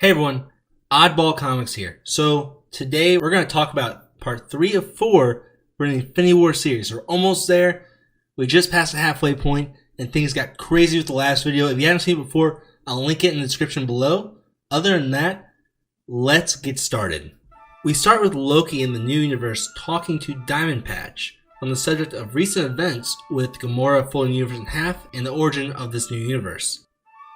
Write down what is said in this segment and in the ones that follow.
Hey everyone, Oddball Comics here. So today we're going to talk about part 3 of 4 for the Infinity War series. We're almost there. We just passed the halfway point and things got crazy with the last video. If you haven't seen it before, I'll link it in the description below. Other than that, let's get started. We start with Loki in the new universe talking to Diamond Patch on the subject of recent events with Gamora folding the universe in half and the origin of this new universe.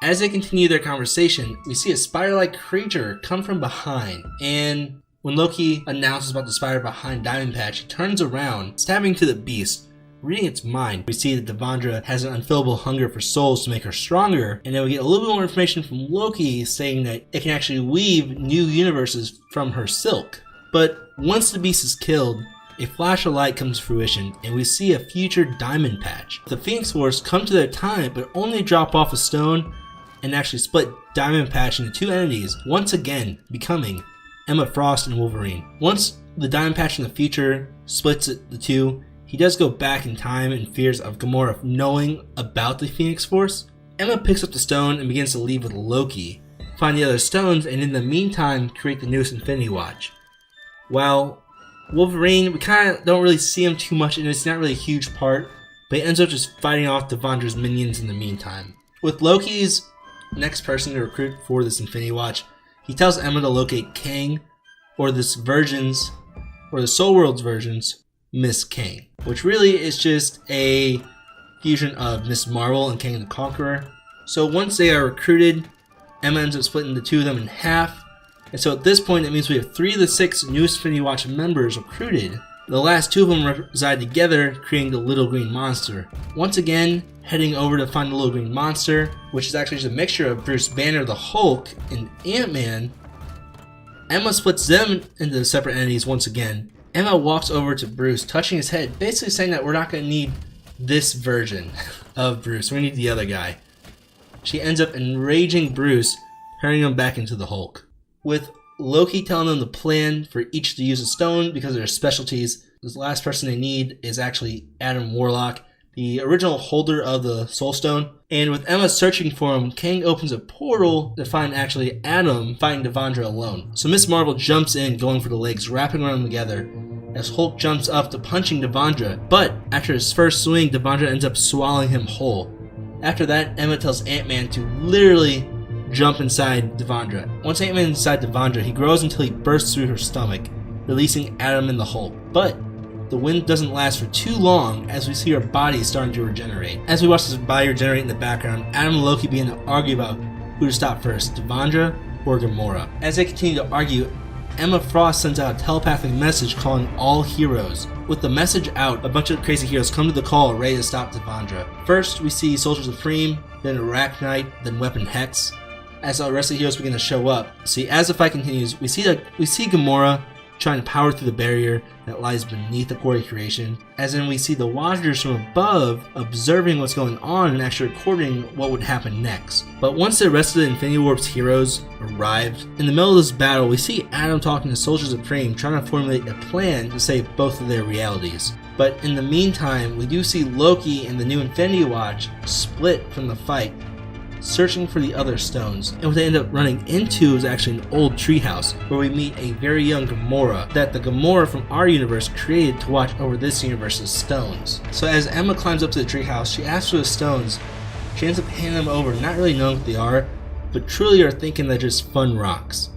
As they continue their conversation, we see a spider-like creature come from behind, and when Loki announces about the spider behind Diamond Patch, he turns around, stabbing to the beast, reading its mind. We see that Devondra has an unfillable hunger for souls to make her stronger, and then we get a little bit more information from Loki saying that it can actually weave new universes from her silk. But once the beast is killed, a flash of light comes to fruition, and we see a future Diamond Patch. The Phoenix Force come to their time, but only drop off a stone and actually split Diamond Patch into two entities, once again becoming Emma Frost and Wolverine. Once the Diamond Patch in the future splits the two, he does go back in time in fears of Gamora knowing about the Phoenix Force. Emma picks up the stone and begins to leave with Loki, find the other stones, and in the meantime create the newest Infinity Watch. While Wolverine, we kind of don't really see him too much and it's not really a huge part, but he ends up just fighting off Devondra's minions in the meantime. With Loki's next person to recruit for this Infinity Watch, he tells Emma to locate Kang, or the Soul World's version's Miss Kang, which really is just a fusion of Miss Marvel and Kang the Conqueror. So once they are recruited, Emma ends up splitting the two of them in half, and so at this point it means we have 3 of the 6 newest Infinity Watch members recruited. The last 2 of them reside together, creating the Little Green Monster. Once again, heading over to find the Little Green Monster, which is actually just a mixture of Bruce Banner, the Hulk, and Ant-Man. Emma splits them into separate entities once again. Emma walks over to Bruce, touching his head, basically saying that we're not going to need this version of Bruce, we need the other guy. She ends up enraging Bruce, turning him back into the Hulk. With Loki telling them the plan for each to use a stone because of their specialties. The last person they need is actually Adam Warlock, the original holder of the Soul Stone. And with Emma searching for him, Kang opens a portal to find actually Adam fighting Devondra alone. So Miss Marvel jumps in, going for the legs, wrapping around them together, as Hulk jumps up to punching Devondra. But after his first swing, Devondra ends up swallowing him whole. After that, Emma tells Ant-Man to literally jump inside Devondra. Once Ant-Man is inside Devondra, he grows until he bursts through her stomach, releasing Adam and the Hulk. But the wind doesn't last for too long, as we see her body starting to regenerate. As we watch this body regenerate in the background, Adam and Loki begin to argue about who to stop first, Devondra or Gamora. As they continue to argue, Emma Frost sends out a telepathic message calling all heroes. With the message out, a bunch of crazy heroes come to the call ready to stop Devondra. First, we see Soldier Supreme, then Arachnite, then Weapon Hex. As the rest of the heroes begin to show up. See, as the fight continues, we see Gamora trying to power through the barrier that lies beneath the quarry creation. As in, we see the Watchers from above observing what's going on and actually recording what would happen next. But once the rest of the Infinity Warp's heroes arrived, in the middle of this battle, we see Adam talking to Soldier Supreme, trying to formulate a plan to save both of their realities. But in the meantime, we do see Loki and the new Infinity Watch split from the fight, searching for the other stones, and what they end up running into is actually an old treehouse where we meet a very young Gamora that the Gamora from our universe created to watch over this universe's stones. So as Emma climbs up to the treehouse, she asks for the stones. She ends up handing them over, not really knowing what they are, but truly are thinking they're just fun rocks.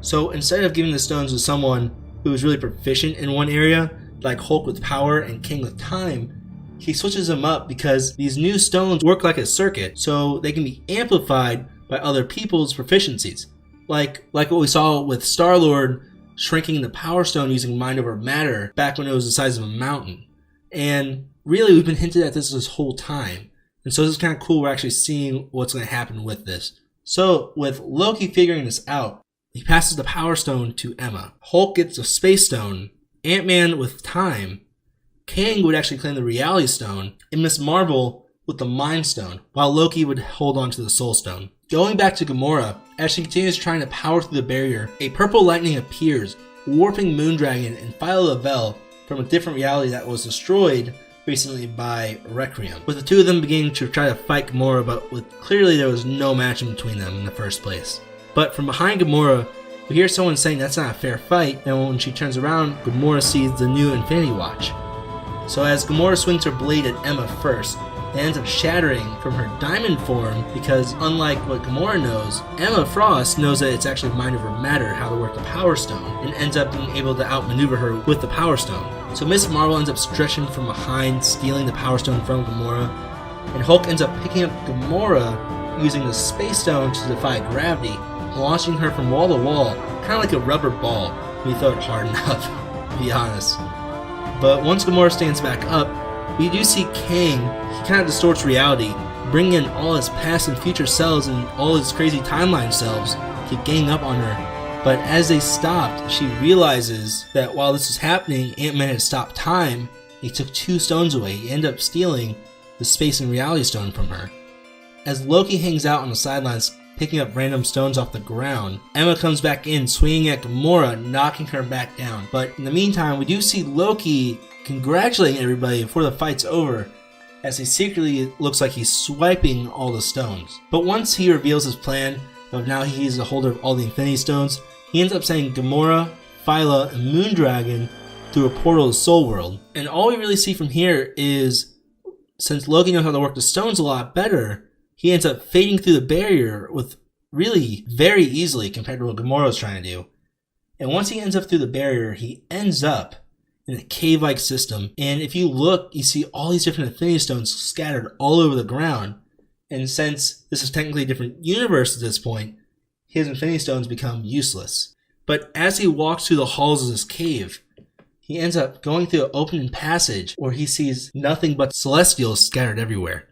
So instead of giving the stones to someone who is really proficient in one area, like Hulk with power and King with time, he switches them up because these new stones work like a circuit, so they can be amplified by other people's proficiencies. Like what we saw with Star-Lord shrinking the Power Stone using Mind Over Matter back when it was the size of a mountain. And really, we've been hinted at this whole time. And so this is kind of cool, we're actually seeing what's going to happen with this. So with Loki figuring this out, he passes the Power Stone to Emma. Hulk gets a Space Stone, Ant-Man with time, Kang would actually claim the Reality Stone, and Miss Marvel with the Mind Stone, while Loki would hold on to the Soul Stone. Going back to Gamora, as she continues trying to power through the barrier, a purple lightning appears, warping Moondragon and Philo Lavelle from a different reality that was destroyed recently by Requiem, with the two of them beginning to try to fight Gamora, but clearly there was no match in between them in the first place. But from behind Gamora, we hear someone saying that's not a fair fight, and when she turns around, Gamora sees the new Infinity Watch. So as Gamora swings her blade at Emma first, it ends up shattering from her diamond form because unlike what Gamora knows, Emma Frost knows that it's actually mind over matter how to work the Power Stone, and ends up being able to outmaneuver her with the Power Stone. So Miss Marvel ends up stretching from behind, stealing the Power Stone from Gamora, and Hulk ends up picking up Gamora using the Space Stone to defy gravity, launching her from wall to wall, kind of like a rubber ball when you throw it hard enough, to be honest. But once Gamora stands back up, we do see Kang, he kind of distorts reality, bringing in all his past and future selves and all his crazy timeline selves, keep ganging up on her. But as they stopped, she realizes that while this was happening, Ant-Man had stopped time. He took 2 stones away. He ended up stealing the Space and Reality Stone from her. As Loki hangs out on the sidelines, picking up random stones off the ground, Emma comes back in, swinging at Gamora, knocking her back down. But in the meantime, we do see Loki congratulating everybody before the fight's over, as he secretly looks like he's swiping all the stones. But once he reveals his plan of now he's the holder of all the Infinity Stones, he ends up saying Gamora, Phyla, and Moondragon through a portal to Soul World. And all we really see from here is, since Loki knows how to work the stones a lot better, he ends up fading through the barrier with really very easily compared to what Gamora was trying to do. And once he ends up through the barrier, he ends up in a cave-like system. And if you look, you see all these different Infinity Stones scattered all over the ground. And since this is technically a different universe at this point, his Infinity Stones become useless. But as he walks through the halls of this cave, he ends up going through an open passage where he sees nothing but Celestials scattered everywhere.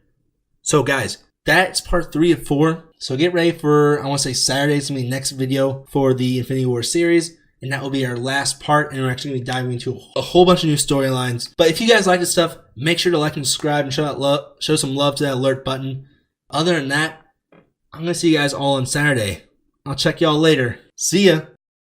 So guys, that's part 3 of 4. So get ready for, I want to say Saturday's going to be the next video for the Infinity War series. And that will be our last part, and we're actually going to be diving into a whole bunch of new storylines. But if you guys like this stuff, make sure to like and subscribe and show some love to that alert button. Other than that, I'm going to see you guys all on Saturday. I'll check y'all later. See ya!